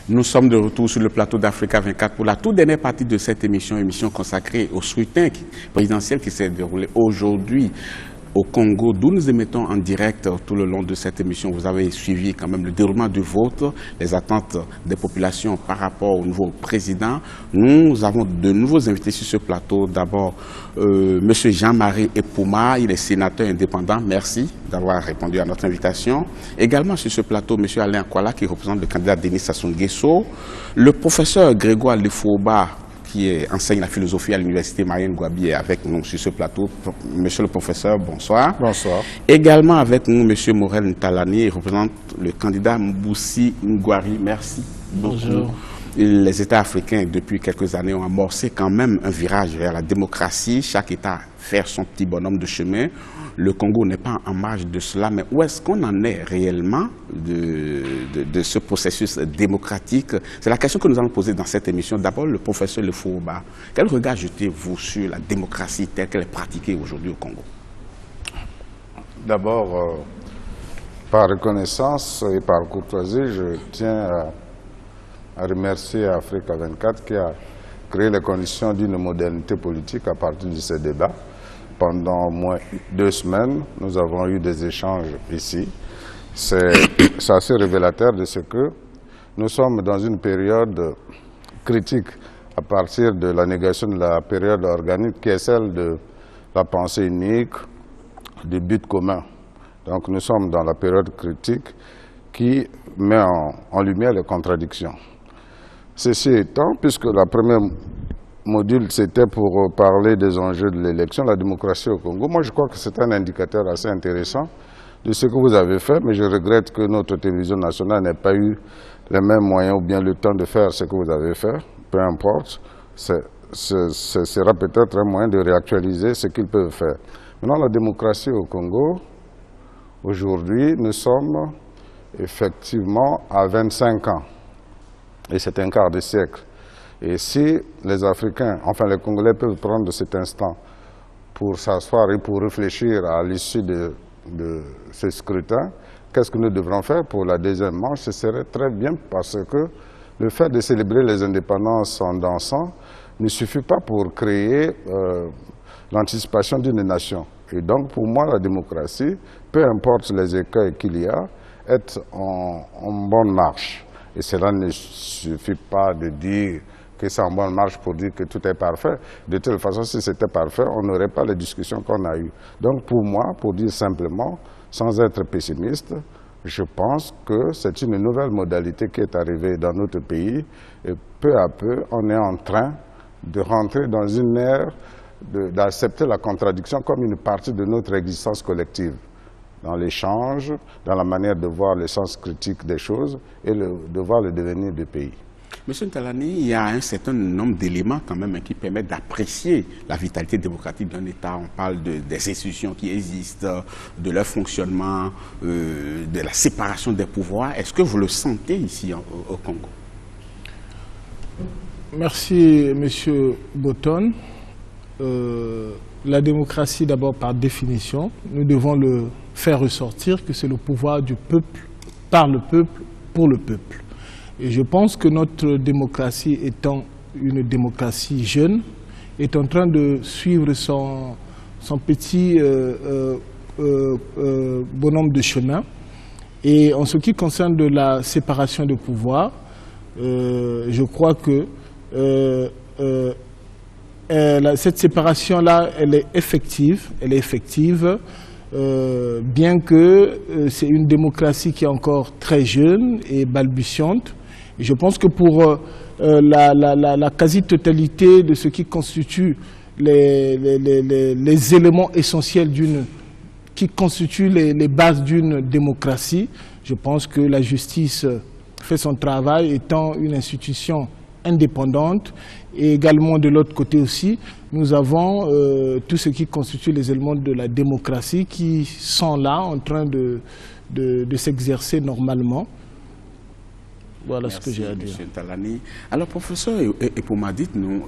Nous sommes de retour sur le plateau d'Africa 24 pour la toute dernière partie de cette émission consacrée au scrutin présidentiel qui s'est déroulé aujourd'hui au Congo, d'où nous émettons en direct tout le long de cette émission. Vous avez suivi quand même le déroulement du vote, les attentes des populations par rapport au nouveau président. Nous avons de nouveaux invités sur ce plateau. D'abord, M. Jean-Marie Epouma, il est sénateur indépendant. Merci d'avoir répondu à notre invitation. Également sur ce plateau, M. Alain Akwala, qui représente le candidat Denis Sassou Nguesso. Le professeur Grégoire Lefouba, qui enseigne la philosophie à l'université Marienne Gouabi, est avec nous sur ce plateau. Monsieur le professeur, bonsoir. Bonsoir. Également avec nous, monsieur Morel Ntalani, il représente le candidat Mboussi Ngouari. Merci beaucoup. Bonjour. Les États africains, depuis quelques années, ont amorcé quand même un virage vers la démocratie. Chaque État fait son petit bonhomme de chemin. Le Congo n'est pas en marge de cela, mais où est-ce qu'on en est réellement de ce processus démocratique? C'est la question que nous allons poser dans cette émission. D'abord, le professeur Lefouba, quel regard jetez-vous sur la démocratie telle qu'elle est pratiquée aujourd'hui au Congo? D'abord, par reconnaissance et par courtoisie, je tiens à remercier Africa 24 qui a créé les conditions d'une modernité politique à partir de ce débat. Pendant au moins 2 semaines, nous avons eu des échanges ici. C'est assez révélateur de ce que nous sommes dans une période critique à partir de la négation de la période organique qui est celle de la pensée unique, du but commun. Donc nous sommes dans la période critique qui met en lumière les contradictions. Ceci étant, puisque la première module, c'était pour parler des enjeux de l'élection, la démocratie au Congo. Moi, je crois que c'est un indicateur assez intéressant de ce que vous avez fait, mais je regrette que notre télévision nationale n'ait pas eu les mêmes moyens ou bien le temps de faire ce que vous avez fait. Peu importe, ce sera peut-être un moyen de réactualiser ce qu'ils peuvent faire. Maintenant, la démocratie au Congo, aujourd'hui, nous sommes effectivement à 25 ans, et c'est un quart de siècle. Et si les Africains, enfin les Congolais peuvent prendre cet instant pour s'asseoir et pour réfléchir à l'issue de ce scrutin, qu'est-ce que nous devrons faire pour la deuxième manche? Ce serait très bien parce que le fait de célébrer les indépendances en dansant ne suffit pas pour créer l'anticipation d'une nation. Et donc pour moi la démocratie, peu importe les écueils qu'il y a, est en bonne marche. Et cela ne suffit pas de dire que c'est en bonne marche pour dire que tout est parfait. De toute façon, si c'était parfait, on n'aurait pas les discussions qu'on a eues. Donc pour moi, pour dire simplement, sans être pessimiste, je pense que c'est une nouvelle modalité qui est arrivée dans notre pays. Et peu à peu, on est en train de rentrer dans une ère d'accepter la contradiction comme une partie de notre existence collective, dans l'échange, dans la manière de voir le sens critique des choses et de voir le devenir du pays. Monsieur Ntalani, il y a un certain nombre d'éléments quand même qui permettent d'apprécier la vitalité démocratique d'un État. On parle des institutions qui existent, de leur fonctionnement, de la séparation des pouvoirs. Est-ce que vous le sentez ici au Congo? Merci, Monsieur Botton. La démocratie, d'abord par définition, nous devons le faire ressortir que c'est le pouvoir du peuple, par le peuple, pour le peuple. Et je pense que notre démocratie, étant une démocratie jeune, est en train de suivre son petit bonhomme de chemin. Et en ce qui concerne de la séparation de pouvoir, je crois que cette séparation-là, elle est effective. Bien que c'est une démocratie qui est encore très jeune et balbutiante. Et je pense que pour la quasi-totalité de ce qui constitue les éléments essentiels qui constituent les bases d'une démocratie, je pense que la justice fait son travail étant une institution indépendante. Et également de l'autre côté aussi, nous avons tout ce qui constitue les éléments de la démocratie qui sont là en train de s'exercer normalement. Voilà. Merci, ce que j'ai à dire. Monsieur Ntalani. Alors, professeur Epouma, dites-nous,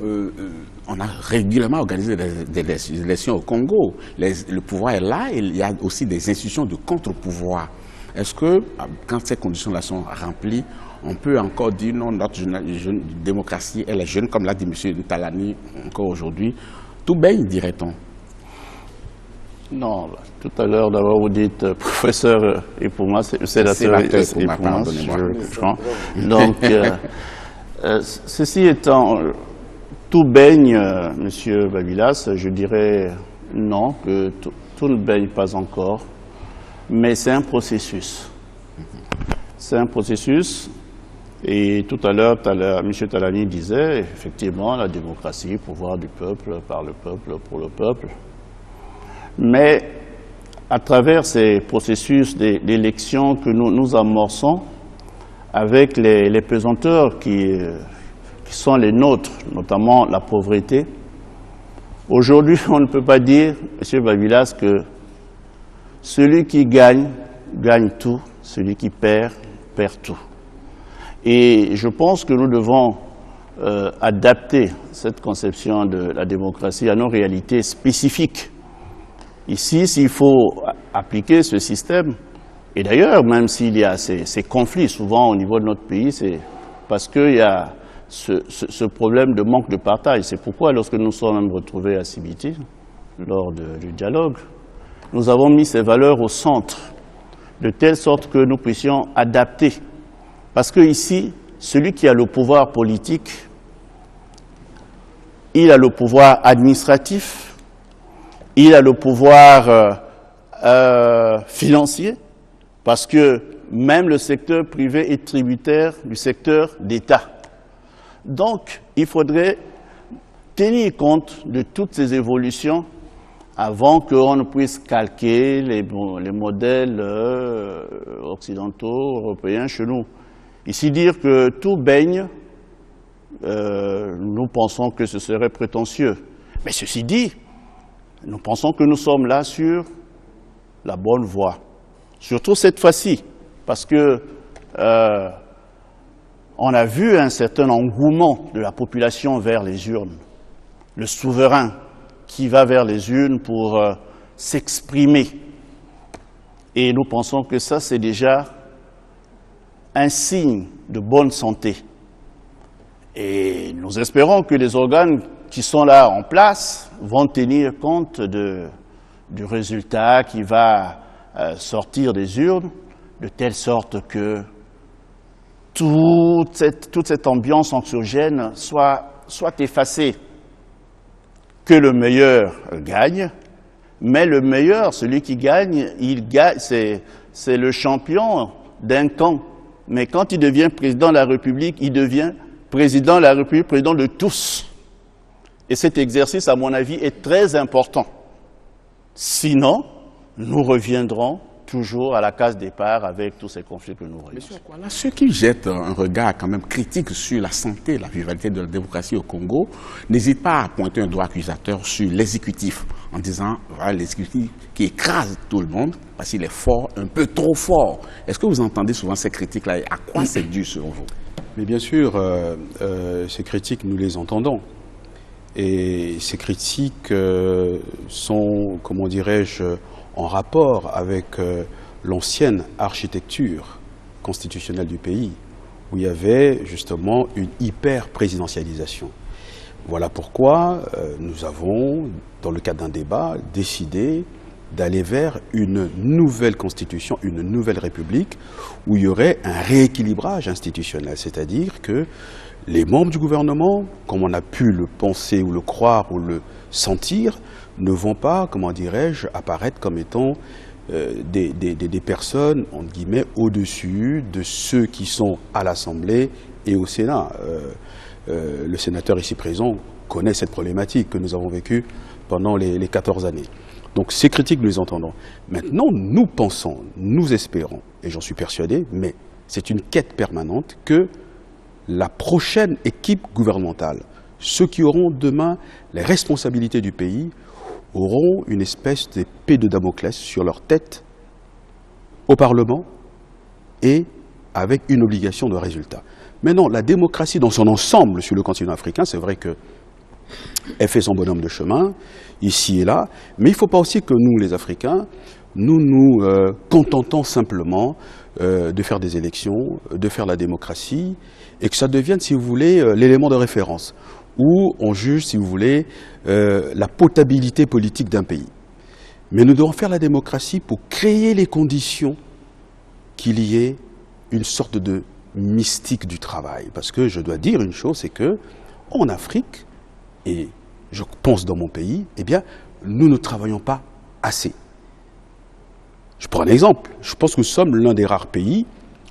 on a régulièrement organisé des élections au Congo. Le pouvoir est là et il y a aussi des institutions de contre-pouvoir. Est-ce que, quand ces conditions-là sont remplies, on peut encore dire non, notre démocratie, elle est jeune, comme l'a dit M. Talani encore aujourd'hui. Tout baigne, dirait-on. Non, tout à l'heure, d'abord, vous dites professeur, et pour moi, c'est sénateur, et pour moi, donc, ceci étant, tout baigne, Monsieur Babilas, je dirais non, que tout ne baigne pas encore, mais c'est un processus. C'est un processus, et tout à l'heure, M. Talani disait, effectivement, la démocratie, pouvoir du peuple, par le peuple, pour le peuple. Mais à travers ces processus d'élection que nous amorçons, avec les pesanteurs qui sont les nôtres, notamment la pauvreté, aujourd'hui, on ne peut pas dire, M. Babilas, que celui qui gagne, gagne tout, celui qui perd, perd tout. Et je pense que nous devons adapter cette conception de la démocratie à nos réalités spécifiques. Ici, s'il faut appliquer ce système, et d'ailleurs, même s'il y a ces conflits souvent au niveau de notre pays, c'est parce qu'il y a ce problème de manque de partage. C'est pourquoi, lorsque nous sommes retrouvés à Sibiti, lors du dialogue, nous avons mis ces valeurs au centre, de telle sorte que nous puissions adapter. Parce que ici, celui qui a le pouvoir politique, il a le pouvoir administratif, il a le pouvoir financier, parce que même le secteur privé est tributaire du secteur d'État. Donc, il faudrait tenir compte de toutes ces évolutions avant qu'on ne puisse calquer les modèles occidentaux, européens chez nous. Ici, dire que tout baigne, nous pensons que ce serait prétentieux. Mais ceci dit, nous pensons que nous sommes là sur la bonne voie. Surtout cette fois-ci, parce que on a vu un certain engouement de la population vers les urnes. Le souverain qui va vers les urnes pour s'exprimer. Et nous pensons que ça, c'est déjà un signe de bonne santé. Et nous espérons que les organes qui sont là en place vont tenir compte du résultat qui va sortir des urnes, de telle sorte que toute cette ambiance anxiogène soit effacée. Que le meilleur gagne, mais le meilleur, celui qui gagne, c'est le champion d'un camp. Mais quand il devient président de la République, il devient président de la République, président de tous. Et cet exercice, à mon avis, est très important. Sinon, nous reviendrons toujours à la case départ avec tous ces conflits que nous voyons. Monsieur Akwala, ceux qui jettent un regard quand même critique sur la santé, la vivalité de la démocratie au Congo, n'hésitent pas à pointer un doigt accusateur sur l'exécutif, en disant, voilà, l'exécutif qui écrase tout le monde, parce qu'il est fort, un peu trop fort. Est-ce que vous entendez souvent ces critiques-là et à quoi c'est dû selon vous? Mais bien sûr, ces critiques, nous les entendons. Et ces critiques sont, comment dirais-je, en rapport avec l'ancienne architecture constitutionnelle du pays, où il y avait justement une hyper-présidentialisation. Voilà pourquoi nous avons, dans le cadre d'un débat, décidé d'aller vers une nouvelle constitution, une nouvelle république, où il y aurait un rééquilibrage institutionnel, c'est-à-dire que les membres du gouvernement, comme on a pu le penser ou le croire ou le sentir, ne vont pas, comment dirais-je, apparaître comme étant des personnes, entre guillemets, au-dessus de ceux qui sont à l'Assemblée et au Sénat. Le sénateur ici présent connaît cette problématique que nous avons vécue pendant les 14 années. Donc ces critiques, nous les entendons. Maintenant, nous pensons, nous espérons, et j'en suis persuadé, mais c'est une quête permanente, que la prochaine équipe gouvernementale, ceux qui auront demain les responsabilités du pays, auront une espèce d'épée de Damoclès sur leur tête au Parlement et avec une obligation de résultat. Maintenant, la démocratie dans son ensemble sur le continent africain, c'est vrai qu'elle fait son bonhomme de chemin, ici et là, mais il ne faut pas aussi que nous, les Africains, nous contentons simplement de faire des élections, de faire la démocratie, et que ça devienne, si vous voulez, l'élément de référence, où on juge, si vous voulez, la potabilité politique d'un pays. Mais nous devons faire la démocratie pour créer les conditions qu'il y ait une sorte de mystique du travail. Parce que je dois dire une chose, c'est que en Afrique, et je pense dans mon pays, eh bien, nous ne travaillons pas assez. Je prends un exemple. Je pense que nous sommes l'un des rares pays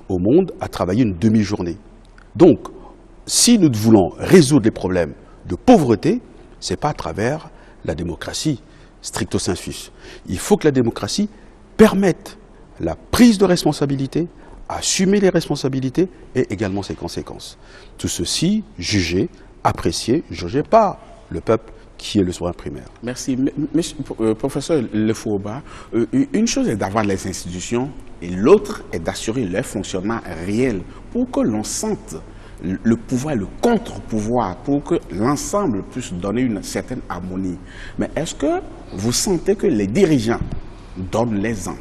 au monde à travailler une demi-journée. Donc, si nous voulons résoudre les problèmes de pauvreté, ce n'est pas à travers la démocratie, stricto sensu. Il faut que la démocratie permette la prise de responsabilité, assumer les responsabilités et également ses conséquences. Tout ceci jugé, apprécié, jugé par le peuple qui est le souverain primaire. Merci. Professeur Lefouroba, une chose est d'avoir les institutions et l'autre est d'assurer leur fonctionnement réel pour que l'on sente le pouvoir et le contre-pouvoir, pour que l'ensemble puisse donner une certaine harmonie. Mais est-ce que vous sentez que les dirigeants donnent l'exemple?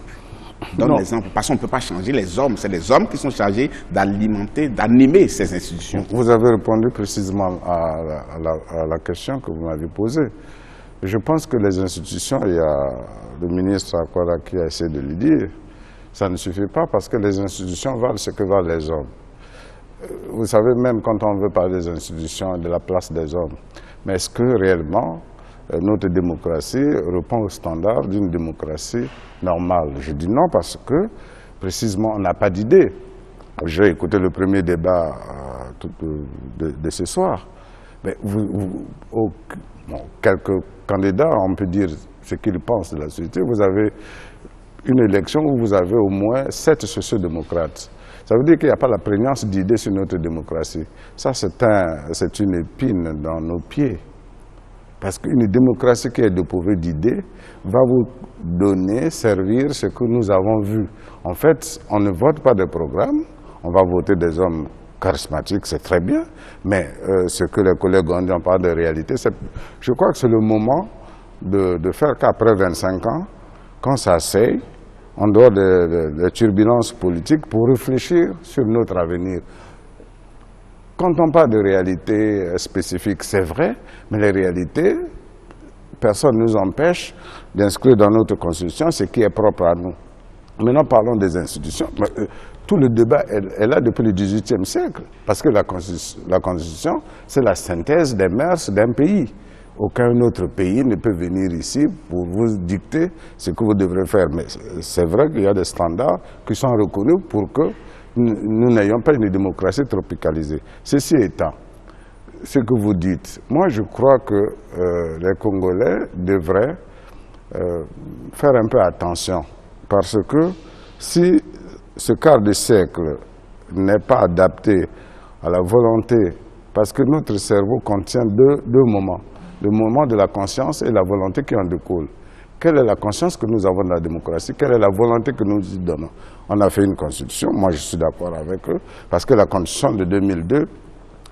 Parce qu'on ne peut pas changer les hommes, c'est les hommes qui sont chargés d'alimenter, d'animer ces institutions. Vous avez répondu précisément à la question que vous m'avez posée. Je pense que les institutions, il y a le ministre Akwara qui a essayé de le dire, ça ne suffit pas parce que les institutions valent ce que valent les hommes. Vous savez, même quand on veut parler des institutions, de la place des hommes, mais est-ce que réellement notre démocratie répond aux standards d'une démocratie normale? Je dis non parce que, précisément, on n'a pas d'idée. J'ai écouté le premier débat de ce soir. Mais quelques candidats, on peut dire ce qu'ils pensent de la société. Vous avez une élection où vous avez au moins 7 sociodémocrates. Ça veut dire qu'il n'y a pas la prégnance d'idées sur notre démocratie. Ça, c'est une épine dans nos pieds. Parce qu'une démocratie qui est dépourvue d'idées va vous donner, servir ce que nous avons vu. En fait, on ne vote pas des programmes, on va voter des hommes charismatiques, c'est très bien, mais ce que les collègues ont dit, on parle de réalité, je crois que c'est le moment de faire qu'après 25 ans, qu'on s'asseye, en dehors des turbulences politiques, pour réfléchir sur notre avenir. Quand on parle de réalité spécifique, c'est vrai, mais les réalités, personne ne nous empêche d'inscrire dans notre Constitution ce qui est propre à nous. Maintenant, parlons des institutions. Tout le débat est là depuis le XVIIIe siècle, parce que la Constitution, c'est la synthèse des mœurs d'un pays. Aucun autre pays ne peut venir ici pour vous dicter ce que vous devrez faire. Mais c'est vrai qu'il y a des standards qui sont reconnus pour que nous n'ayons pas une démocratie tropicalisée. Ceci étant, ce que vous dites, moi je crois que les Congolais devraient faire un peu attention. Parce que si ce quart de siècle n'est pas adapté à la volonté, parce que notre cerveau contient deux moments. Le moment de la conscience et la volonté qui en découle. Quelle est la conscience que nous avons de la démocratie? Quelle est la volonté que nous y donnons? On a fait une constitution, moi je suis d'accord avec eux, parce que la constitution de 2002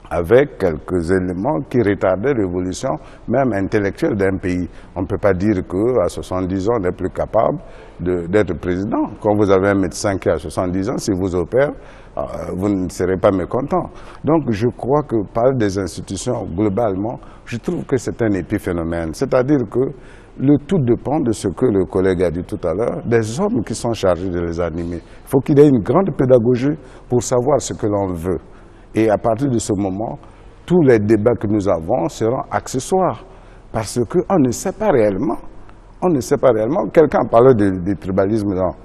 avait quelques éléments qui retardaient l'évolution, même intellectuelle d'un pays. On ne peut pas dire qu'à 70 ans, on n'est plus capable d'être président. Quand vous avez un médecin qui a 70 ans, si vous opérez, vous ne serez pas mécontent. Donc je crois que parler des institutions globalement, je trouve que c'est un épiphénomène. C'est-à-dire que le tout dépend de ce que le collègue a dit tout à l'heure, des hommes qui sont chargés de les animer. Il faut qu'il y ait une grande pédagogie pour savoir ce que l'on veut. Et à partir de ce moment, tous les débats que nous avons seront accessoires. Parce qu'on ne sait pas réellement. On ne sait pas réellement. Quelqu'un parlait du tribalisme dans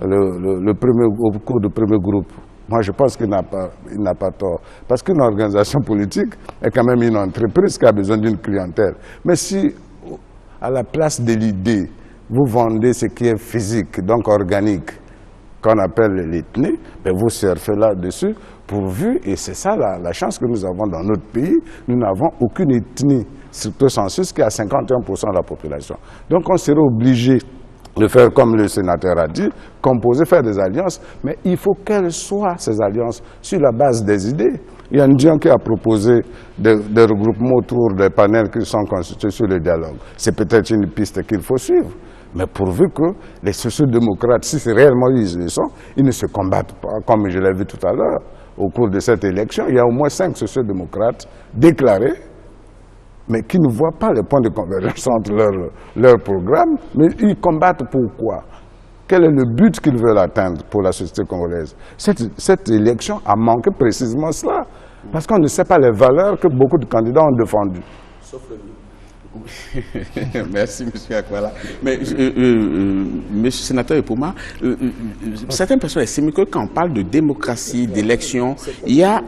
au cours du premier groupe. Moi, je pense qu'il n'a pas tort. Parce qu'une organisation politique est quand même une entreprise qui a besoin d'une clientèle. Mais si, à la place de l'idée, vous vendez ce qui est physique, donc organique, qu'on appelle l'ethnie, ben vous surfez là-dessus, pourvu, et c'est ça la chance que nous avons dans notre pays, nous n'avons aucune ethnie stricto sensu qui a 51% de la population. Donc on serait obligé de faire comme le sénateur a dit, composer, faire des alliances, mais il faut qu'elles soient, ces alliances, sur la base des idées. Il y a un Dieu qui a proposé des regroupements autour des panels qui sont constitués sur le dialogue. C'est peut-être une piste qu'il faut suivre. Mais pourvu que les sociodémocrates, si c'est réellement ils le sont, ils ne se combattent pas, comme je l'ai vu tout à l'heure, au cours de cette élection. Il y a au moins 5 sociodémocrates déclarés, mais qui ne voient pas les points de convergence entre leur programme. Mais ils combattent pourquoi? Quel est le but qu'ils veulent atteindre pour la société congolaise? Cette élection a manqué précisément cela, parce qu'on ne sait pas les valeurs que beaucoup de candidats ont défendues. Sauf le Merci, M. Akwala. Mais, M. Sénateur Epoma, certaines personnes estiment que quand on parle de démocratie, d'élection, il y a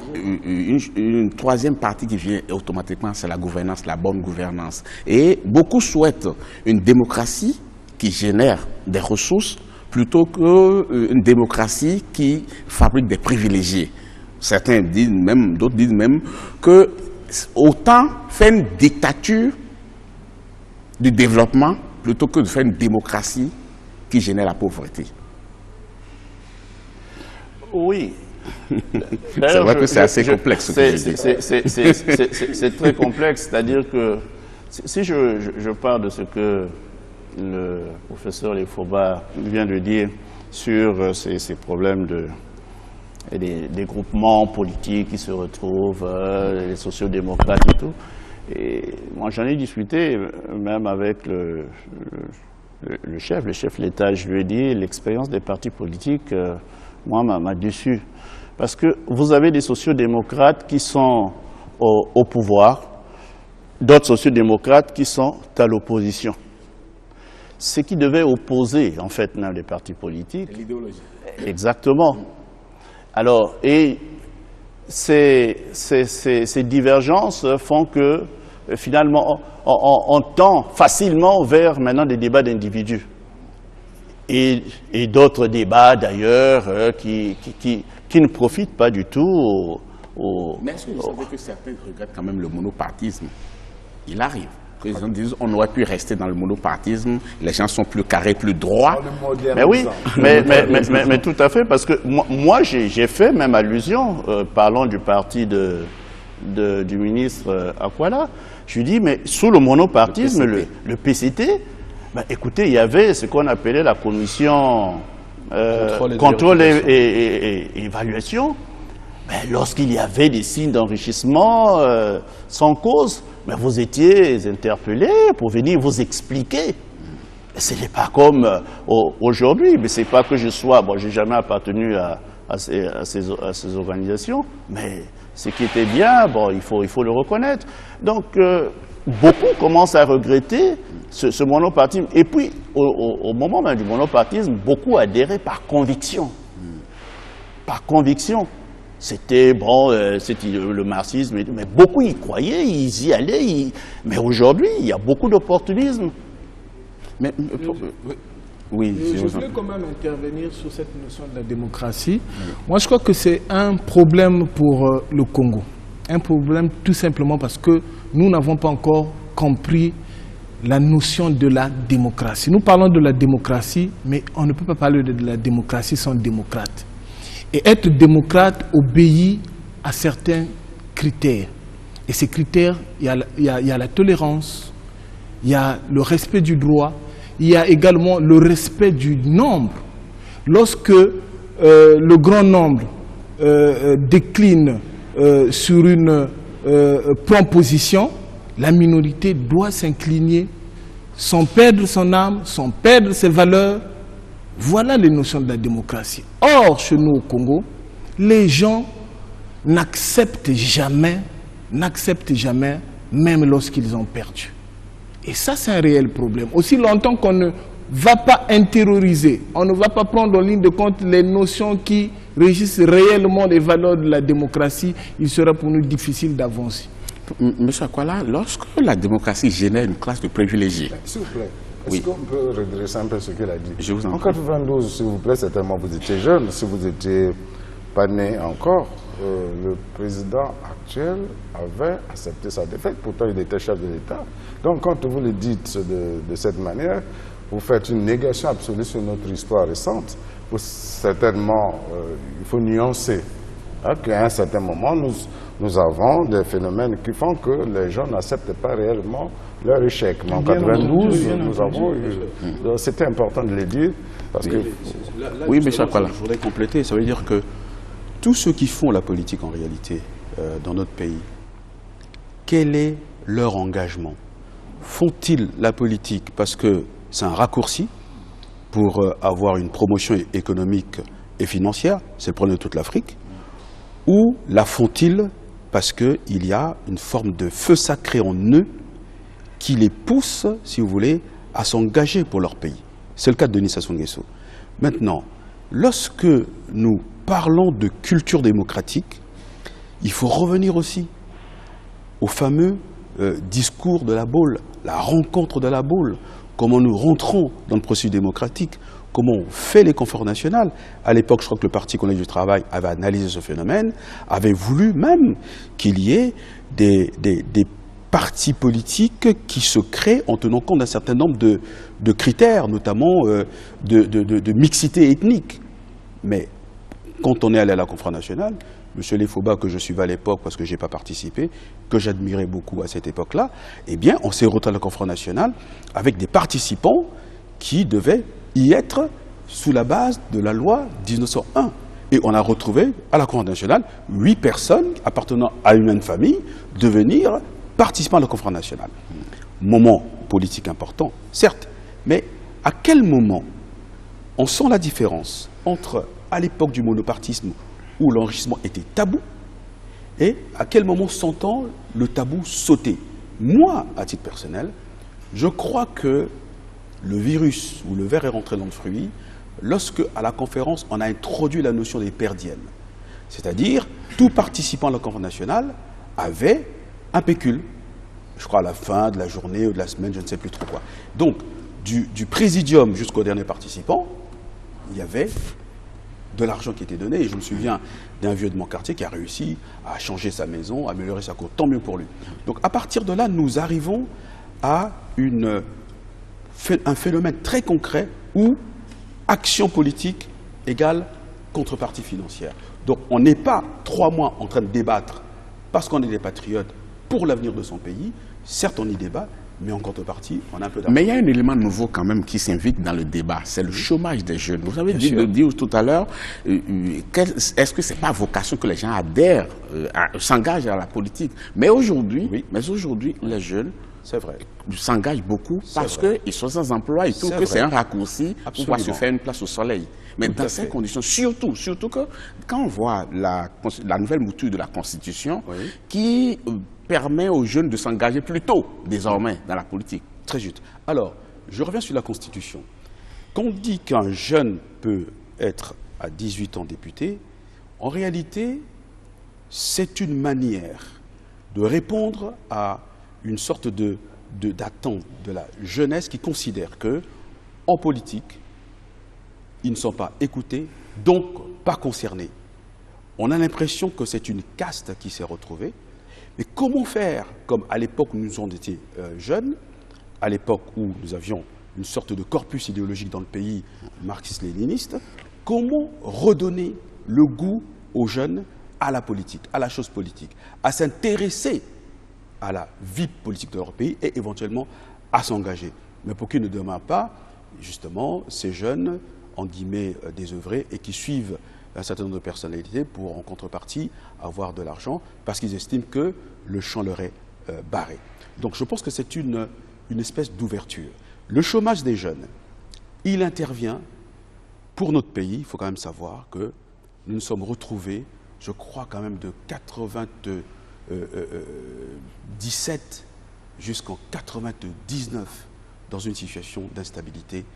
une troisième partie qui vient automatiquement, c'est la gouvernance, la bonne gouvernance. Et beaucoup souhaitent une démocratie qui génère des ressources plutôt qu'une démocratie qui fabrique des privilégiés. Certains disent même, d'autres disent même que autant faire une dictature du développement plutôt que de faire une démocratie qui génère la pauvreté. Oui. C'est vrai que c'est assez complexe. C'est très complexe, c'est-à-dire que si je parle de ce que le professeur Lefoba vient de dire sur ces problèmes des groupements politiques qui se retrouvent, les sociodémocrates et tout, et moi j'en ai discuté même avec le chef de l'État, je lui ai dit l'expérience des partis politiques, moi m'a déçu. Parce que vous avez des sociodémocrates qui sont au pouvoir, d'autres sociodémocrates qui sont à l'opposition. Ce qui devait opposer, en fait, même les partis politiques. L'idéologie. Exactement. Alors, et ces divergences font que, finalement, on tend facilement vers maintenant des débats d'individus. Et d'autres débats, d'ailleurs, qui ne profitent pas du tout Mais est-ce que vous savez que certains regrettent quand même le monopartisme? Il arrive. Les gens disent on aurait pu rester dans le monopartisme, les gens sont plus carrés, plus droits. Mais oui, mais tout à fait, parce que moi j'ai fait même allusion, parlant du parti du ministre Akwala, je lui dis, mais sous le monopartisme, le PCT, ben, écoutez, il y avait ce qu'on appelait la commission contrôle et évaluation. Ben, lorsqu'il y avait des signes d'enrichissement sans cause, ben, vous étiez interpellés pour venir vous expliquer. Ce n'est pas comme aujourd'hui, mais c'est pas que je sois... Bon, j'ai jamais appartenu à ces organisations, mais ce qui était bien, bon, il faut le reconnaître. Donc, beaucoup commencent à regretter ce monopartisme. Et puis, au moment même du monopartisme, beaucoup adhéraient par conviction. Par conviction. C'était, bon, c'était le marxisme, mais beaucoup y croyaient, ils y allaient. Mais aujourd'hui, il y a beaucoup d'opportunisme. Mais, oui, je voulais quand même intervenir sur cette notion de la démocratie. Moi, je crois que c'est un problème pour le Congo. Un problème tout simplement parce que nous n'avons pas encore compris la notion de la démocratie. Nous parlons de la démocratie, mais on ne peut pas parler de la démocratie sans démocrate. Et être démocrate obéit à certains critères. Et ces critères, il y a la tolérance, il y a le respect du droit, il y a également le respect du nombre. Lorsque le grand nombre décline sur une proposition, la minorité doit s'incliner sans perdre son âme, sans perdre ses valeurs. Voilà les notions de la démocratie. Or, chez nous au Congo, les gens n'acceptent jamais, même lorsqu'ils ont perdu. Et ça, c'est un réel problème. Aussi longtemps qu'on ne va pas intérioriser, on ne va pas prendre en ligne de compte les notions qui régissent réellement les valeurs de la démocratie, il sera pour nous difficile d'avancer. Monsieur Akwala, lorsque la démocratie génère une classe de privilégiés... S'il vous plaît, est-ce qu'on peut redresser un peu ce qu'il a dit? Je vous en prie. En 92, s'il vous plaît, certainement vous étiez jeune, si vous n'étiez pas né encore, le président actuel avait accepté sa défaite, pourtant il était chef de l'État. Donc quand vous le dites de cette manière, vous faites une négation absolue sur notre histoire récente. Certainement, il faut nuancer qu'à un certain moment, nous avons des phénomènes qui font que les gens n'acceptent pas réellement leur échec. Mais en 92, nous avons eu... C'était important de le dire, parce que... Oui, mais je voudrais compléter. Ça veut dire que tous ceux qui font la politique en réalité dans notre pays, quel est leur engagement? Font-ils la politique parce que c'est un raccourci pour avoir une promotion économique et financière, c'est le problème de toute l'Afrique, ou la font-ils parce qu'il y a une forme de feu sacré en eux qui les pousse, si vous voulez, à s'engager pour leur pays? C'est le cas de Denis Sassou Nguesso. Maintenant, lorsque nous parlons de culture démocratique, il faut revenir aussi au fameux discours de la Baule, la rencontre de la Baule, comment nous rentrons dans le processus démocratique, comment on fait les conférences nationales. À l'époque, je crois que le Parti communiste du travail avait analysé ce phénomène, avait voulu même qu'il y ait des partis politiques qui se créent en tenant compte d'un certain nombre de critères, notamment de mixité ethnique. Mais quand on est allé à la conférence nationale, M. Lefoba, que je suivais à l'époque parce que je n'ai pas participé, que j'admirais beaucoup à cette époque-là, eh bien, on s'est retrouvé à la conférence nationale avec des participants qui devaient y être sous la base de la loi 1901. Et on a retrouvé à la conférence nationale 8 personnes appartenant à une même famille devenir participants à la conférence nationale. Moment politique important, certes, mais à quel moment on sent la différence entre, à l'époque du monopartisme, où l'enrichissement était tabou, et à quel moment s'entend le tabou sauter? Moi, à titre personnel, je crois que le virus ou le ver est rentré dans le fruit lorsque, à la conférence, on a introduit la notion des perdièmes. C'est-à-dire, tout participant à la conférence nationale avait un pécule, je crois à la fin de la journée ou de la semaine, je ne sais plus trop quoi. Donc, du présidium jusqu'au dernier participant, il y avait de l'argent qui était donné. Et je me souviens d'un vieux de mon quartier qui a réussi à changer sa maison, à améliorer sa cour. Tant mieux pour lui. Donc à partir de là, nous arrivons à un phénomène très concret où action politique égale contrepartie financière. Donc on n'est pas 3 mois en train de débattre parce qu'on est des patriotes pour l'avenir de son pays. Certes, on y débat, mais en contrepartie, on a un peu d'argent. Mais il y a un élément nouveau quand même qui s'invite dans le débat, c'est le chômage des jeunes. Vous avez dit tout à l'heure, est-ce que ce n'est pas vocation que les gens adhèrent, s'engagent à la politique? Mais aujourd'hui, les jeunes s'engagent beaucoup parce qu'ils sont sans emploi et tout, que c'est un raccourci pour pouvoir se faire une place au soleil. Mais dans ces conditions, surtout que quand on voit la nouvelle mouture de la Constitution qui permet aux jeunes de s'engager plus tôt, désormais, dans la politique. Très juste. Alors, je reviens sur la Constitution. Quand on dit qu'un jeune peut être à 18 ans député, en réalité, c'est une manière de répondre à une sorte d'attente de la jeunesse qui considère que, en politique, ils ne sont pas écoutés, donc pas concernés. On a l'impression que c'est une caste qui s'est retrouvée. Mais comment faire, comme à l'époque où nous avons été jeunes, à l'époque où nous avions une sorte de corpus idéologique dans le pays marxiste-léniniste, comment redonner le goût aux jeunes à la politique, à la chose politique, à s'intéresser à la vie politique de leur pays et éventuellement à s'engager. Mais pour qu'ils ne demeurent pas, justement, ces jeunes, en guillemets, désœuvrés et qui suivent un certain nombre de personnalités pour, en contrepartie, avoir de l'argent parce qu'ils estiment que le champ leur est barré. Donc je pense que c'est une espèce d'ouverture. Le chômage des jeunes, il intervient pour notre pays. Il faut quand même savoir que nous nous sommes retrouvés, je crois quand même de 97 jusqu'en 99 dans une situation d'instabilité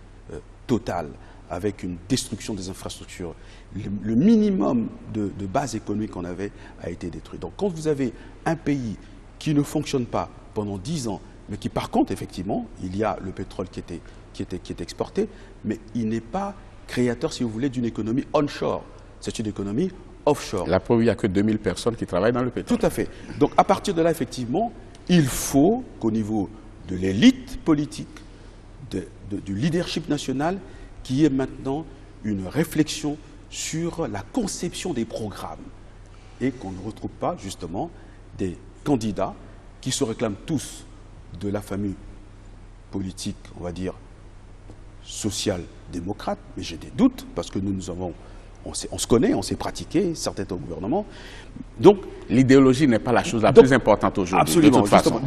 totale, avec une destruction des infrastructures. Le minimum de base économique qu'on avait a été détruit. Donc quand vous avez un pays qui ne fonctionne pas pendant 10 ans, mais qui par contre, effectivement, il y a le pétrole qui est exporté, mais il n'est pas créateur, si vous voulez, d'une économie onshore. C'est une économie offshore. La preuve, il n'y a que 2000 personnes qui travaillent dans le pétrole. Tout à fait. Donc à partir de là, effectivement, il faut qu'au niveau de l'élite politique, du leadership national, qu'il y ait maintenant une réflexion sur la conception des programmes. et qu'on ne retrouve pas justement des candidats qui se réclament tous de la famille politique, on va dire, social-démocrate, mais j'ai des doutes, parce que on se connaît, on s'est pratiqué, certains au gouvernement. Donc, l'idéologie n'est pas la chose la plus importante aujourd'hui. Absolument, de toute façon.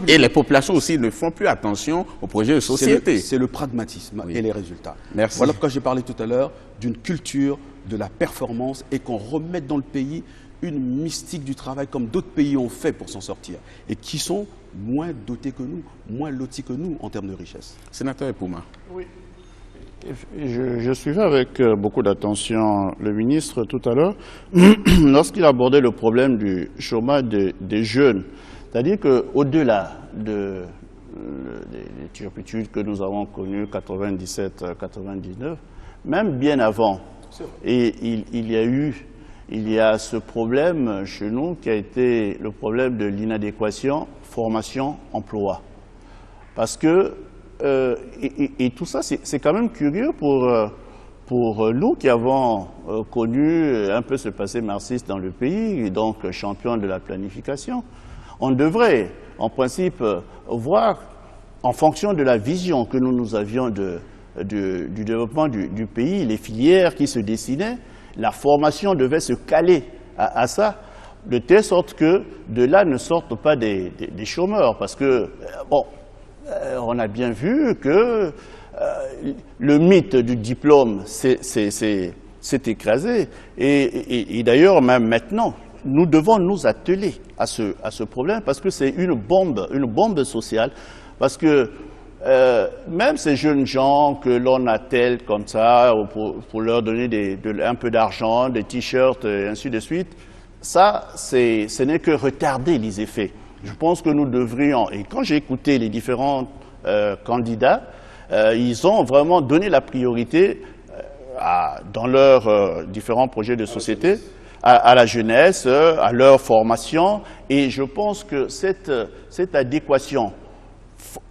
Et les populations aussi ne font plus attention aux projets de société. C'est le pragmatisme et les résultats. Merci. Voilà pourquoi j'ai parlé tout à l'heure d'une culture de la performance et qu'on remette dans le pays une mystique du travail comme d'autres pays ont fait pour s'en sortir et qui sont moins dotés que nous, moins lotis que nous en termes de richesse. Sénateur Epouma. Oui. Je suivais avec beaucoup d'attention le ministre tout à l'heure lorsqu'il abordait le problème du chômage des jeunes. C'est-à-dire qu'au-delà des turpitudes que nous avons connues 97-99, même bien avant, et il y a ce problème chez nous qui a été le problème de l'inadéquation formation-emploi. Parce que et tout ça, c'est quand même curieux pour nous qui avons connu un peu ce passé marxiste dans le pays, et donc champion de la planification. On devrait, en principe, voir, en fonction de la vision que nous avions du développement du pays, les filières qui se dessinaient, la formation devait se caler à ça, de telle sorte que de là ne sortent pas des chômeurs. Parce que, bon, on a bien vu que le mythe du diplôme s'est écrasé. Et d'ailleurs, même maintenant, nous devons nous atteler à ce problème parce que c'est une bombe sociale. Parce que même ces jeunes gens que l'on attelle comme ça pour leur donner un peu d'argent, des t-shirts et ainsi de suite, ça, ce n'est que retarder les effets. Je pense que nous devrions, et quand j'ai écouté les différents candidats, ils ont vraiment donné la priorité dans leurs différents projets de société à la jeunesse, à leur formation, et je pense que cette adéquation,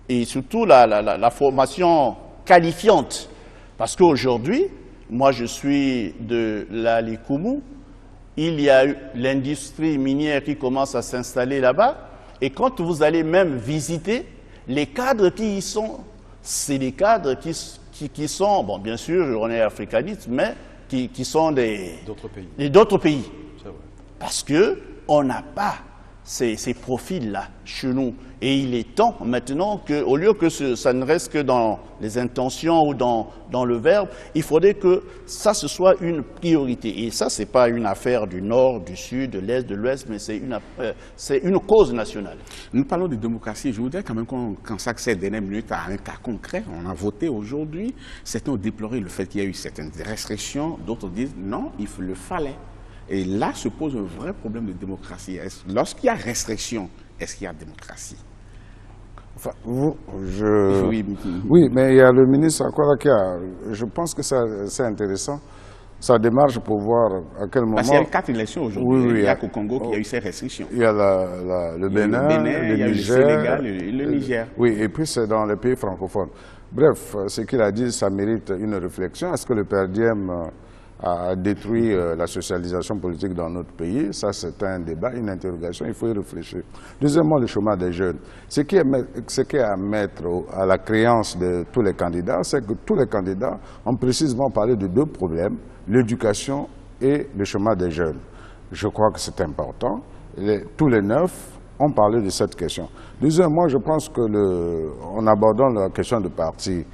et surtout la formation qualifiante, parce qu'aujourd'hui, moi je suis de l'Alikoumou, il y a l'industrie minière qui commence à s'installer là-bas, et quand vous allez même visiter, les cadres qui y sont, c'est des cadres qui sont, bon bien sûr, on est africaniste, mais qui sont d'autres pays. Parce qu'on n'a pas ces profils-là chez nous. Et il est temps maintenant qu'au lieu que ça ne reste que dans les intentions ou dans le verbe, il faudrait que ça, ce soit une priorité. Et ça, ce n'est pas une affaire du Nord, du Sud, de l'Est, de l'Ouest, mais c'est une cause nationale. Nous parlons de démocratie. Je voudrais quand même qu'on consacre ces dernières minutes à un cas concret. On a voté aujourd'hui. Certains ont déploré le fait qu'il y a eu certaines restrictions. D'autres disent non, il le fallait. Et là se pose un vrai problème de démocratie. Lorsqu'il y a restriction, est-ce qu'il y a démocratie? Enfin, oui, mais il y a le ministre Akwara qui a... Je pense que c'est intéressant, sa démarche pour voir à quel moment... Parce qu'il y a 4 élections aujourd'hui. Oui, il y a qu'au Congo qu'il y a eu ces restrictions. Il y a le Bénin, il y a le le Sénégal, le Niger. Oui, et puis c'est dans les pays francophones. Bref, ce qu'il a dit, ça mérite une réflexion. Est-ce que le père Diem a détruit la socialisation politique dans notre pays? Ça, c'est un débat, une interrogation, il faut y réfléchir. Deuxièmement, le chômage des jeunes. Ce qui est à mettre à la créance de tous les candidats, c'est que tous les candidats ont précisément parlé de 2 problèmes, l'éducation et le chômage des jeunes. Je crois que c'est important. Tous les 9 ont parlé de cette question. Deuxièmement, je pense que en abordant la question de parti,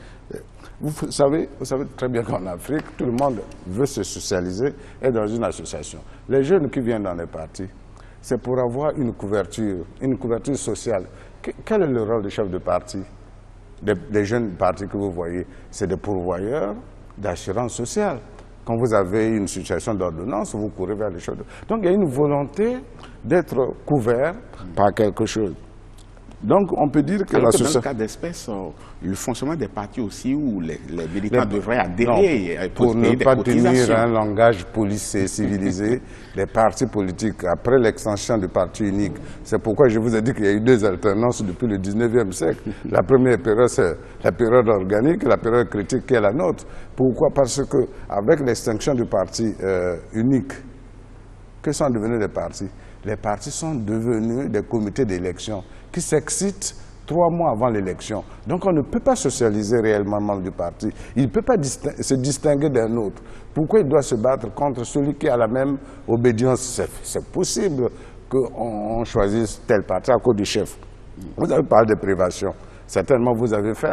vous savez très bien qu'en Afrique, tout le monde veut se socialiser et dans une association. Les jeunes qui viennent dans les partis, c'est pour avoir une couverture sociale. Quel est le rôle du chef de parti? Des jeunes partis que vous voyez, c'est des pourvoyeurs d'assurance sociale. Quand vous avez une situation d'ordonnance, vous courez vers les chefs de... Donc il y a une volonté d'être couvert par quelque chose. Donc, on peut dire que dans le cas d'espèce, le fonctionnement des partis aussi, où les militants devraient adhérer pour ne pas tenir un langage policé, civilisé, les partis politiques, après l'extension du parti unique. C'est pourquoi je vous ai dit qu'il y a eu 2 alternances depuis le 19e siècle. La première période, c'est la période organique, la période critique qui est la nôtre. Pourquoi? Parce qu'avec l'extinction du parti unique, que sont devenus les partis? Les partis sont devenus des comités d'élection qui s'excitent 3 mois avant l'élection. Donc on ne peut pas socialiser réellement le membre du parti. Il ne peut pas se distinguer d'un autre. Pourquoi il doit se battre contre celui qui a la même obédience? C'est possible qu'on choisisse tel parti à cause du chef. Vous avez parlé de privation. Certainement vous avez fait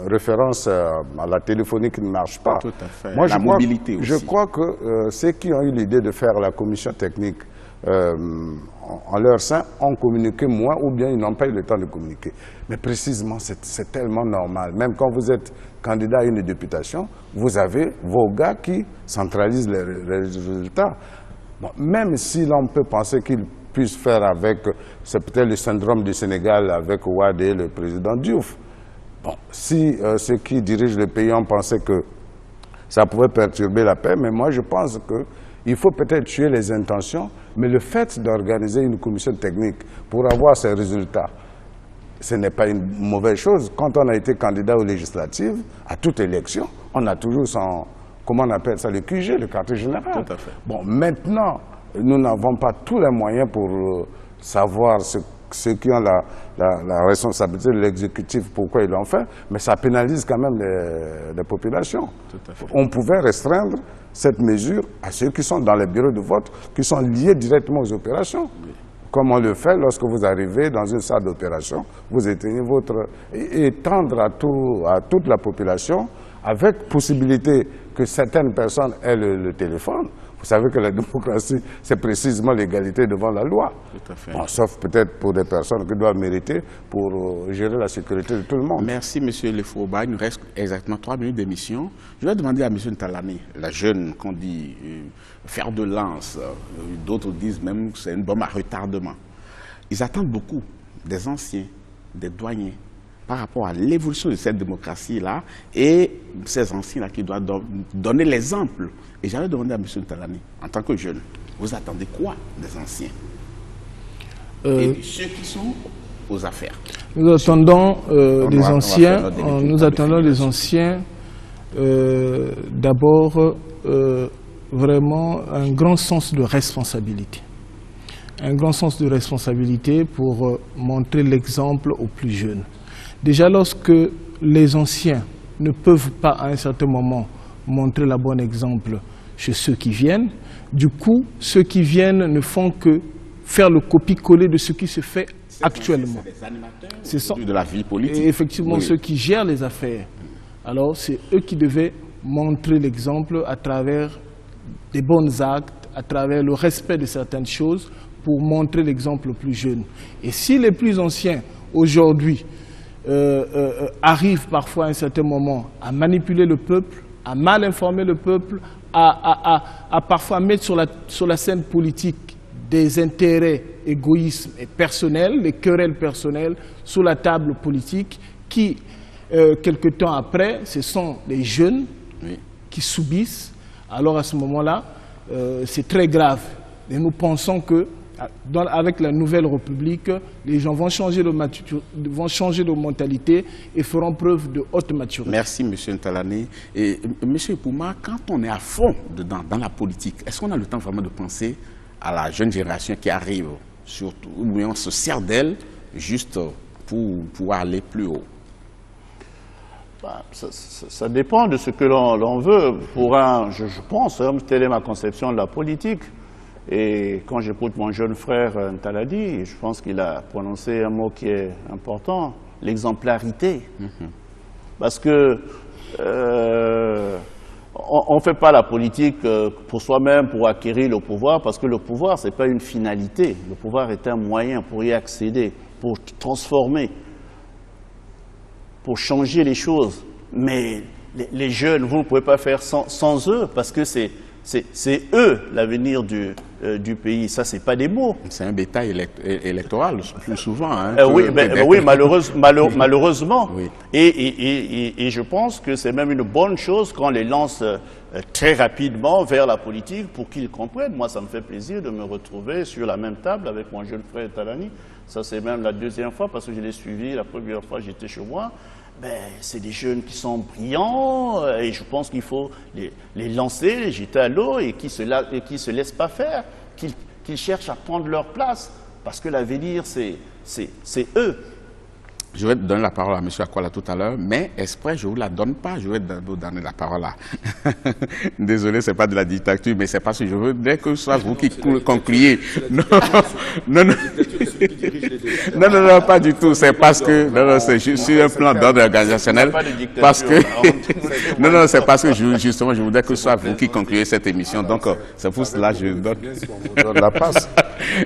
référence à la téléphonie qui ne marche pas. Tout à fait. Moi, la mobilité aussi. Je crois que ceux qui ont eu l'idée de faire la commission technique en leur sein ont communiqué moins ou bien ils n'ont pas eu le temps de communiquer. Mais précisément, c'est tellement normal. Même quand vous êtes candidat à une députation, vous avez vos gars qui centralisent les résultats. Bon, même si l'on peut penser qu'ils puissent faire avec, c'est peut-être le syndrome du Sénégal avec Ouad et le président Diouf. Bon, si ceux qui dirigent le pays ont pensé que ça pouvait perturber la paix, mais moi je pense qu'il faut peut-être tuer les intentions, mais le fait d'organiser une commission technique pour avoir ces résultats, ce n'est pas une mauvaise chose. Quand on a été candidat aux législatives, à toute élection, on a toujours son, comment on appelle ça, le QG, le quartier général. Tout à fait. Bon, maintenant, nous n'avons pas tous les moyens pour savoir ceux qui ont la responsabilité de l'exécutif, pourquoi ils l'ont fait, mais ça pénalise quand même les populations. Tout à fait. On pouvait restreindre cette mesure à ceux qui sont dans les bureaux de vote, qui sont liés directement aux opérations. Oui. Comme on le fait lorsque vous arrivez dans une salle d'opération, vous éteignez votre... Et étendre à toute la population, avec possibilité que certaines personnes aient le téléphone. Vous savez que la démocratie, c'est précisément l'égalité devant la loi. Tout à fait. Bon, sauf peut-être pour des personnes qui doivent mériter pour gérer la sécurité de tout le monde. Merci, M. Lefouba. Il nous reste exactement 3 minutes d'émission. Je vais demander à M. Ntalani, la jeune qu'on dit fer de lance, d'autres disent même que c'est une bombe à retardement. Ils attendent beaucoup des anciens, des douaniers, par rapport à l'évolution de cette démocratie-là et ces anciens-là qui doivent donner l'exemple. Et j'avais demandé à M. Ntalani, en tant que jeune, vous attendez quoi des anciens et de ceux qui sont aux affaires? Nous attendons des anciens, d'abord vraiment un grand sens de responsabilité. Un grand sens de responsabilité pour montrer l'exemple aux plus jeunes. Déjà, lorsque les anciens ne peuvent pas à un certain moment montrer le bon exemple chez ceux qui viennent, du coup, ceux qui viennent ne font que faire le copie-coller de ce qui se fait actuellement. C'est des animateurs de la vie politique. Et effectivement, oui. Ceux qui gèrent les affaires. Alors, c'est eux qui devaient montrer l'exemple à travers des bons actes, à travers le respect de certaines choses, pour montrer l'exemple aux plus jeunes. Et si les plus anciens, aujourd'hui, arrivent parfois à un certain moment à manipuler le peuple, à mal informer le peuple, à parfois mettre sur la scène politique des intérêts égoïsmes et personnels, les querelles personnelles sur la table politique qui, quelque temps après, ce sont les jeunes qui subissent. Alors à ce moment-là, c'est très grave. Et nous pensons que avec la nouvelle République, les gens vont changer de mentalité et feront preuve de haute maturité. Merci, M. Ntalani. Et M. Pouma, quand on est à fond dedans, dans la politique, est-ce qu'on a le temps vraiment de penser à la jeune génération qui arrive, surtout, ou bien on se sert d'elle juste pour pouvoir aller plus haut? Ça dépend de ce que l'on veut. Je pense, telle est ma conception de la politique. Et quand j'écoute mon jeune frère Ntalani, je pense qu'il a prononcé un mot qui est important, l'exemplarité. Parce que on ne fait pas la politique pour soi-même, pour acquérir le pouvoir, parce que le pouvoir, ce n'est pas une finalité. Le pouvoir est un moyen pour y accéder, pour transformer, pour changer les choses. Mais les jeunes, vous ne pouvez pas faire sans eux, parce que c'est eux l'avenir du pays. Ça, c'est pas des mots. C'est un bétail électoral, plus souvent. Hein, oui, malheureusement. Oui. Et je pense que c'est même une bonne chose qu'on les lance très rapidement vers la politique pour qu'ils comprennent. Moi, ça me fait plaisir de me retrouver sur la même table avec mon jeune frère Ntalani. Ça, c'est même la deuxième fois parce que je l'ai suivi. La première fois, j'étais chez moi. c'est des jeunes qui sont brillants et je pense qu'il faut les lancer, les jeter à l'eau et qui se laissent pas faire, qu'ils cherchent à prendre leur place parce que l'avenir, c'est eux. Je vais donner la parole à M. Akwala tout à l'heure, mais exprès, je ne vous la donne pas, je vais vous donner la parole là. Désolé, ce n'est pas de la dictature, mais c'est parce que je veux dès que ce soit vous qui concluez. Non, non, pas du tout. C'est parce que, non, c'est juste sur un plan d'ordre organisationnel. Parce que, non, c'est parce que justement, je voudrais que ce soit vous qui concluez cette émission. Donc, c'est pour cela que je donne la passe.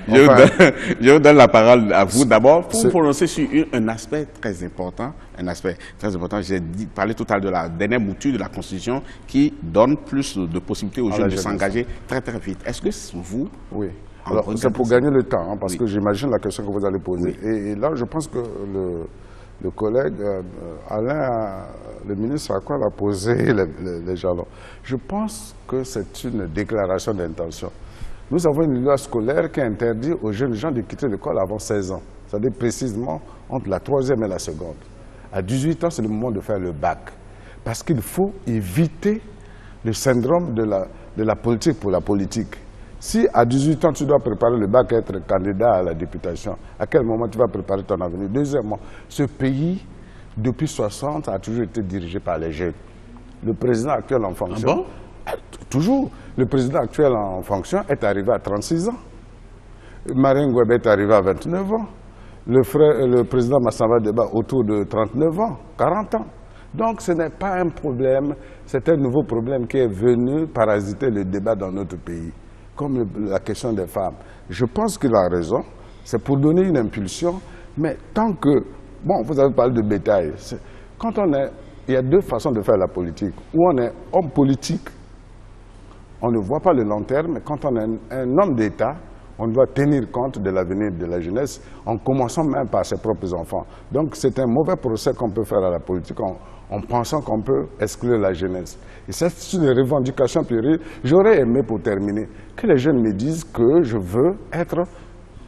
Je vous donne la parole à vous d'abord pour vous prononcer sur un aspect très important. J'ai parlé tout à l'heure de la dernière mouture de la Constitution qui donne plus de possibilités aux jeunes de s'engager très très vite. Est-ce que vous... Oui. Alors, c'est pour gagner le temps, parce que j'imagine la question que vous allez poser. Oui. Et là, je pense que le collègue Alain, le ministre Akwala, a posé les jalons. Je pense que c'est une déclaration d'intention. Nous avons une loi scolaire qui interdit aux jeunes gens de quitter l'école avant 16 ans. C'est-à-dire précisément entre la 3e et la seconde. À 18 ans, c'est le moment de faire le bac. Parce qu'il faut éviter le syndrome de la politique pour la politique. Si à 18 ans, tu dois préparer le bac et être candidat à la députation, à quel moment tu vas préparer ton avenir? Deuxièmement, ce pays, depuis 60, a toujours été dirigé par les jeunes. Le président actuel en fonction... Ah bon? Toujours. Le président actuel en fonction est arrivé à 36 ans. Marien Ngouébé est arrivé à 29 ans. Le président Massamba Deba autour de 39 ans, 40 ans. Donc ce n'est pas un problème, c'est un nouveau problème qui est venu parasiter le débat dans notre pays, comme la question des femmes. Je pense qu'il a raison, c'est pour donner une impulsion, mais tant que... Bon, vous avez parlé de bétail. Quand on est... Il y a deux façons de faire la politique. Ou on est homme politique, on ne voit pas le long terme, mais quand on est un homme d'État, on doit tenir compte de l'avenir de la jeunesse, en commençant même par ses propres enfants. Donc c'est un mauvais procès qu'on peut faire à la politique en pensant qu'on peut exclure la jeunesse. Et c'est une revendication puérile. J'aurais aimé, pour terminer, que les jeunes me disent que je veux être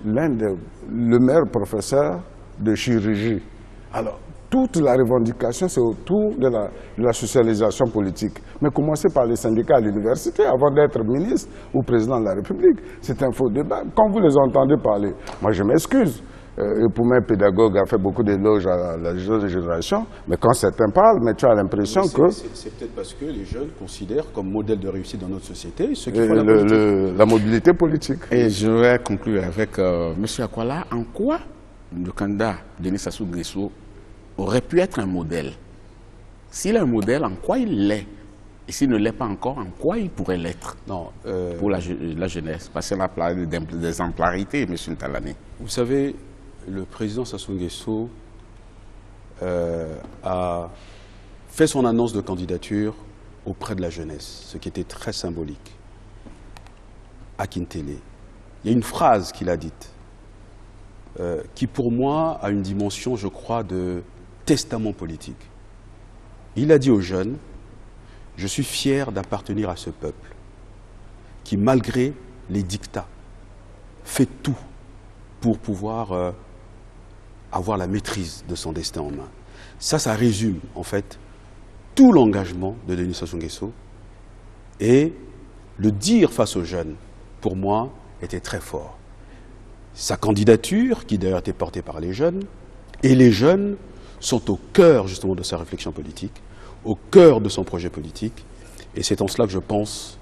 le meilleur professeur de chirurgie. Alors, toute la revendication, c'est autour de la socialisation politique. Mais commencez par les syndicats à l'université avant d'être ministre ou président de la République. C'est un faux débat. Quand vous les entendez parler, moi je m'excuse. Pour moi, un pédagogue a fait beaucoup d'éloges à la jeune génération, mais quand certains parlent, mais tu as l'impression que... C'est peut-être parce que les jeunes considèrent comme modèle de réussite dans notre société ceux qui font la politique. La mobilité politique. Et je vais conclure avec M. Akwala. En quoi le candidat Denis Sassou Nguesso aurait pu être un modèle? S'il est un modèle, en quoi il l'est? Et s'il ne l'est pas encore, en quoi il pourrait l'être pour la jeunesse? Parce qu'on a parlé d'exemplarité, M. Ntalani. Vous savez, le président Sassou Nguesso a fait son annonce de candidature auprès de la jeunesse, ce qui était très symbolique, à Kintélé. Il y a une phrase qu'il a dite, qui pour moi a une dimension, je crois, de testament politique. Il a dit aux jeunes: je suis fier d'appartenir à ce peuple qui, malgré les dictats, fait tout pour pouvoir avoir la maîtrise de son destin en main. Ça résume en fait tout l'engagement de Denis Sassou Nguesso. Et le dire face aux jeunes, pour moi, était très fort. Sa candidature, qui d'ailleurs était portée par les jeunes, et les jeunes sont au cœur justement de sa réflexion politique, au cœur de son projet politique, et c'est en cela que je pense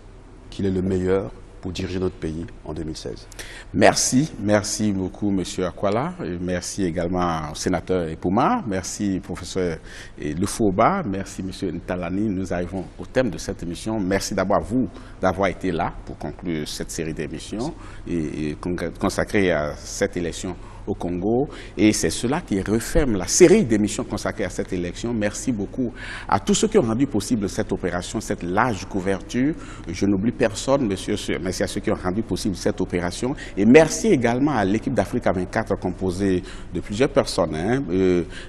qu'il est le meilleur pour diriger notre pays en 2016. Merci beaucoup M. Akwala, et merci également au sénateur Epoma, merci professeur Lefouba, merci M. Ntalani. Nous arrivons au thème de cette émission. Merci d'abord à vous d'avoir été là pour conclure cette série d'émissions et consacrée à cette élection au Congo, et c'est cela qui referme la série d'émissions consacrées à cette élection. Merci beaucoup à tous ceux qui ont rendu possible cette opération, cette large couverture. Je n'oublie personne, merci à ceux qui ont rendu possible cette opération, et merci également à l'équipe d'Africa 24 composée de plusieurs personnes,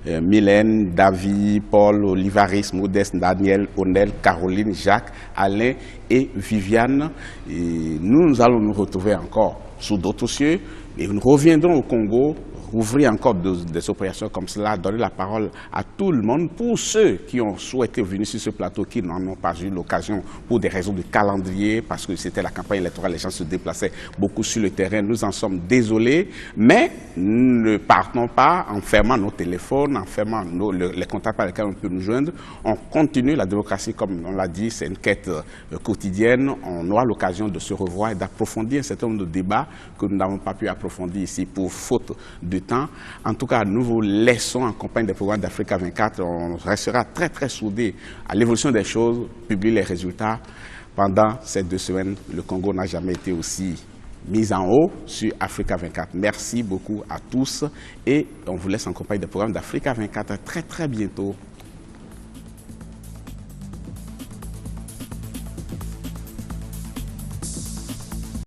Mylène, David, Paul, Olivaris, Modeste, Daniel, Onel, Caroline, Jacques, Alain et Viviane. Et nous allons nous retrouver encore sous d'autres cieux. Et nous reviendrons au Congo ouvrir encore des opérations comme cela, donner la parole à tout le monde. Pour ceux qui ont souhaité venir sur ce plateau, qui n'en ont pas eu l'occasion pour des raisons de calendrier, parce que c'était la campagne électorale, les gens se déplaçaient beaucoup sur le terrain, nous en sommes désolés, mais ne partons pas en fermant nos téléphones, en fermant les contacts par lesquels on peut nous joindre. On continue la démocratie, comme on l'a dit, c'est une quête quotidienne. On aura l'occasion de se revoir et d'approfondir un certain nombre de débats que nous n'avons pas pu approfondir ici pour faute de temps. En tout cas, nous vous laissons en compagnie des programmes d'Africa 24. On restera très très soudés à l'évolution des choses, publier les résultats. Pendant ces 2 semaines, le Congo n'a jamais été aussi mis en haut sur Africa 24. Merci beaucoup à tous et on vous laisse en compagnie des programmes d'Africa 24 très très bientôt.